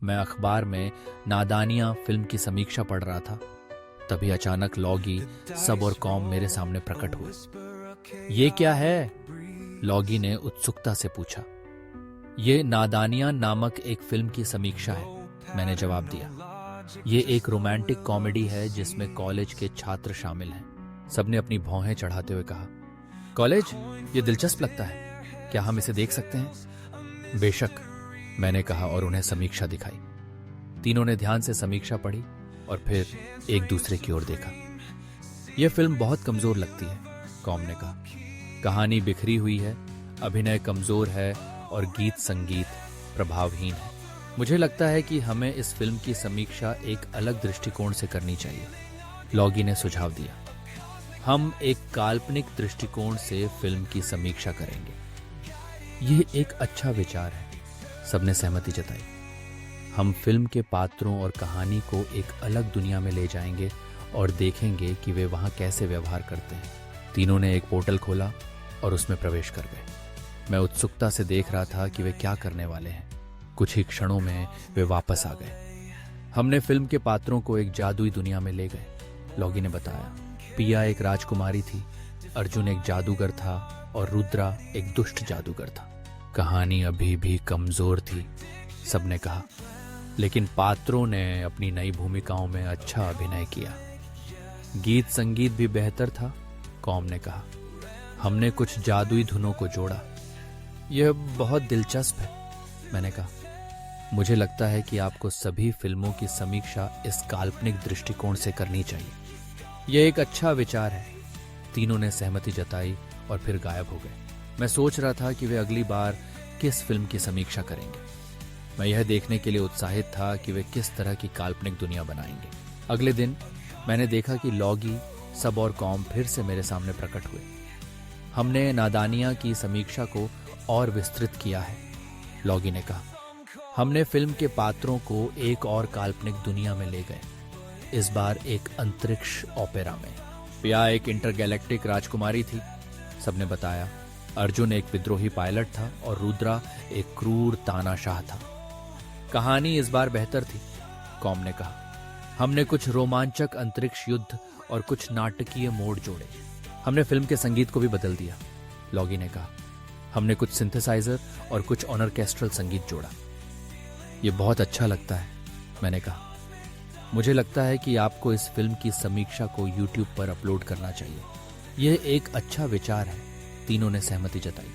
मैं अखबार में नादानियां फिल्म की समीक्षा पढ़ रहा था। तभी अचानक लॉगी, सब और कॉम मेरे सामने प्रकट हुए। ये क्या है? लॉगी ने उत्सुकता से पूछा। ये नादानियां नामक एक फिल्म की समीक्षा है, मैंने जवाब दिया। ये एक रोमांटिक कॉमेडी है जिसमें कॉलेज के छात्र शामिल हैं। सबने अपनी भौहें चढ़ाते हुए कहा, कॉलेज? ये दिलचस्प लगता है, क्या हम इसे देख सकते हैं? बेशक, मैंने कहा और उन्हें समीक्षा दिखाई। तीनों ने ध्यान से समीक्षा पढ़ी और फिर एक दूसरे की ओर देखा। यह फिल्म बहुत कमजोर लगती है, कॉम ने कहा। कहानी बिखरी हुई है, अभिनय कमजोर है और गीत संगीत प्रभावहीन है। मुझे लगता है कि हमें इस फिल्म की समीक्षा एक अलग दृष्टिकोण से करनी चाहिए, लॉगी ने सुझाव दिया। हम एक काल्पनिक दृष्टिकोण से फिल्म की समीक्षा करेंगे। यह एक अच्छा विचार है, सबने सहमति जताई। हम फिल्म के पात्रों और कहानी को एक अलग दुनिया में ले जाएंगे और देखेंगे कि वे वहां कैसे व्यवहार करते हैं। तीनों ने एक पोर्टल खोला और उसमें प्रवेश कर गए। मैं उत्सुकता से देख रहा था कि वे क्या करने वाले हैं। कुछ ही क्षणों में वे वापस आ गए। हमने फिल्म के पात्रों को एक जादुई दुनिया में ले गए, लॉगी ने बताया। पिया एक राजकुमारी थी, अर्जुन एक जादूगर था और रुद्रा एक दुष्ट जादूगर था। कहानी अभी भी कमजोर थी, सबने कहा, लेकिन पात्रों ने अपनी नई भूमिकाओं में अच्छा अभिनय किया। गीत संगीत भी बेहतर था, कॉम ने कहा। हमने कुछ जादुई धुनों को जोड़ा। यह बहुत दिलचस्प है, मैंने कहा। मुझे लगता है कि आपको सभी फिल्मों की समीक्षा इस काल्पनिक दृष्टिकोण से करनी चाहिए। यह एक अच्छा विचार है, तीनों ने सहमति जताई और फिर गायब हो गए। मैं सोच रहा था कि वे अगली बार किस फिल्म की समीक्षा करेंगे। मैं यह देखने के लिए उत्साहित था कि वे किस तरह की काल्पनिक दुनिया बनाएंगे। अगले दिन मैंने देखा कि लॉगी, सब और कॉम फिर से मेरे सामने प्रकट हुए। हमने नादानियां की समीक्षा को और विस्तृत किया है, लॉगी ने कहा। हमने फिल्म के पात्रों को एक और काल्पनिक दुनिया में ले गए, इस बार एक अंतरिक्ष ओपेरा में। पिया एक इंटरगैलेक्टिक राजकुमारी थी, सबने बताया। अर्जुन एक विद्रोही पायलट था और रुद्रा एक क्रूर तानाशाह था। कहानी इस बार बेहतर थी, कॉम ने कहा। हमने कुछ रोमांचक अंतरिक्ष युद्ध और कुछ नाटकीय मोड़ जोड़े। हमने फिल्म के संगीत को भी बदल दिया, लॉगी ने कहा। हमने कुछ सिंथेसाइजर और कुछ ऑर्केस्ट्रल संगीत जोड़ा। यह बहुत अच्छा लगता है, मैंने कहा। मुझे लगता है कि आपको इस फिल्म की समीक्षा को YouTube पर अपलोड करना चाहिए। यह एक अच्छा विचार है, तीनों ने सहमति जताई।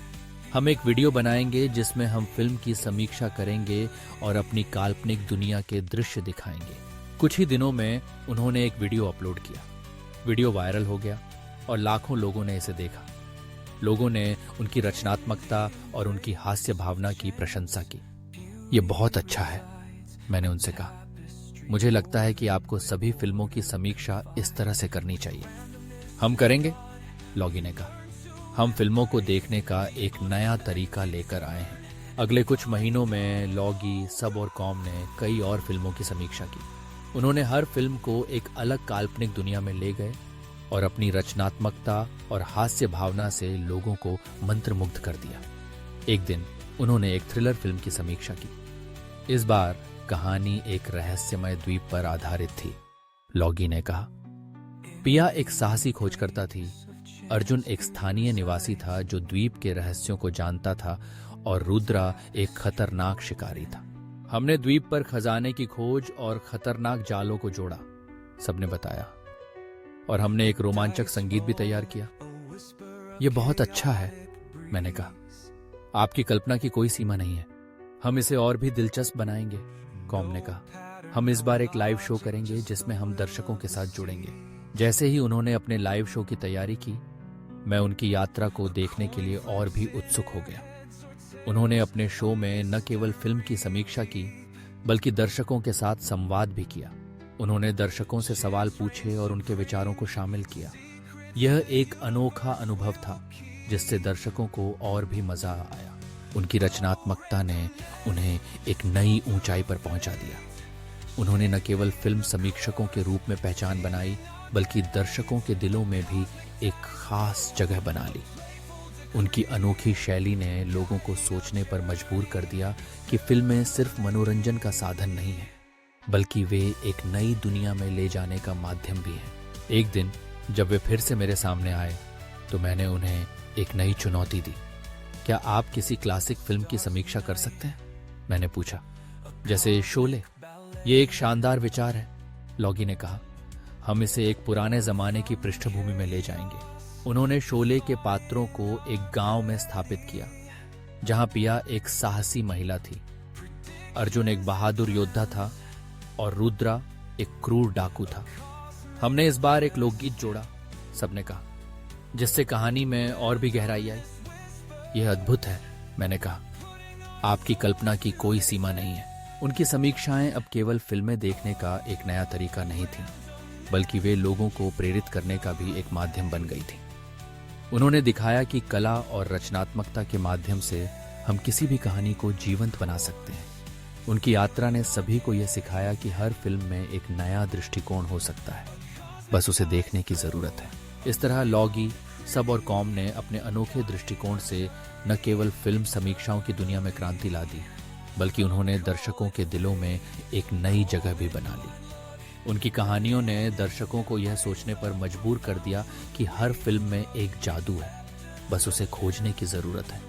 हम एक वीडियो बनाएंगे जिसमें हम फिल्म की समीक्षा करेंगे और अपनी काल्पनिक दुनिया के दृश्य दिखाएंगे। कुछ ही दिनों में उन्होंने एक वीडियो अपलोड किया। वीडियो वायरल हो गया और लाखों लोगों ने इसे देखा। लोगों ने उनकी रचनात्मकता और उनकी हास्य भावना की प्रशंसा की। ये बहुत अच्छा है, मैंने उनसे कहा। मुझे लगता है कि आपको सभी फिल्मों की समीक्षा इस तरह से करनी चाहिए। हम करेंगे, लॉगी ने कहा। हम फिल्मों को देखने का एक नया तरीका लेकर आए हैं। अगले कुछ महीनों में लॉगी, सब और कॉम ने कई और फिल्मों की समीक्षा की। उन्होंने हर फिल्म को एक अलग काल्पनिक दुनिया में ले गए और अपनी रचनात्मकता और हास्य भावना से लोगों को मंत्रमुग्ध कर दिया। एक दिन उन्होंने एक थ्रिलर फिल्म की समीक्षा की। इस बार कहानी एक रहस्यमय द्वीप पर आधारित थी, लॉगी ने कहा। पिया एक साहसी खोजकर्ता थी, अर्जुन एक स्थानीय निवासी था जो द्वीप के रहस्यों को जानता था और रुद्रा एक खतरनाक शिकारी था। हमने द्वीप पर खजाने की खोज और खतरनाक जालों को जोड़ा, सबने बताया। और हमने एक रोमांचक संगीत भी तैयार किया। यह बहुत अच्छा है, मैंने कहा। आपकी कल्पना की कोई सीमा नहीं है। हम इसे और भी दिलचस्प बनाएंगे, कॉम ने कहा। हम इस बार एक लाइव शो करेंगे जिसमें हम दर्शकों के साथ जुड़ेंगे। जैसे ही उन्होंने अपने लाइव शो की तैयारी की, मैं उनकी यात्रा को देखने के लिए और भी उत्सुक हो गया। उन्होंने अपने शो में न केवल फिल्म की समीक्षा की, बल्कि दर्शकों के साथ संवाद भी किया। उन्होंने दर्शकों से सवाल पूछे और उनके विचारों को शामिल किया। यह एक अनोखा अनुभव था जिससे दर्शकों को और भी मजा आया। उनकी रचनात्मकता ने उन्हें एक नई ऊंचाई पर पहुंचा दिया। उन्होंने न केवल फिल्म समीक्षकों के रूप में पहचान बनाई, बल्कि दर्शकों के दिलों में भी एक खास जगह बना ली। उनकी अनोखी शैली ने लोगों को सोचने पर मजबूर कर दिया कि फिल्में सिर्फ मनोरंजन का साधन नहीं है, बल्कि वे एक नई दुनिया में ले जाने का माध्यम भी है। एक दिन जब वे फिर से मेरे सामने आए तो मैंने उन्हें एक नई चुनौती दी। क्या आप किसी क्लासिक फिल्म की समीक्षा कर सकते हैं? मैंने पूछा। जैसे शोले। ये एक शानदार विचार है, लॉगी ने कहा। हम इसे एक पुराने जमाने की पृष्ठभूमि में ले जाएंगे। उन्होंने शोले के पात्रों को एक गांव में स्थापित किया, जहां पिया एक साहसी महिला थी, अर्जुन एक बहादुर योद्धा था और रुद्रा एक क्रूर डाकू था। हमने इस बार एक लोकगीत जोड़ा, सबने कहा, जिससे कहानी में और भी गहराई आई। यह अद्भुत है, मैंने कहा। आपकी कल्पना की कोई सीमा नहीं है। उनकी समीक्षाएं अब केवल फिल्में देखने का एक नया तरीका नहीं थी, बल्कि वे लोगों को प्रेरित करने का भी एक माध्यम बन गई थी। उन्होंने दिखाया कि कला और रचनात्मकता के माध्यम से हम किसी भी कहानी को जीवंत बना सकते हैं। उनकी यात्रा ने सभी को यह सिखाया कि हर फिल्म में एक नया दृष्टिकोण हो सकता है, बस उसे देखने की जरूरत है। इस तरह लॉगी, सब और कॉम ने अपने अनोखे दृष्टिकोण से न केवल फिल्म समीक्षाओं की दुनिया में क्रांति ला दी, बल्कि उन्होंने दर्शकों के दिलों में एक नई जगह भी बना ली। उनकी कहानियों ने दर्शकों को यह सोचने पर मजबूर कर दिया कि हर फिल्म में एक जादू है, बस उसे खोजने की जरूरत है।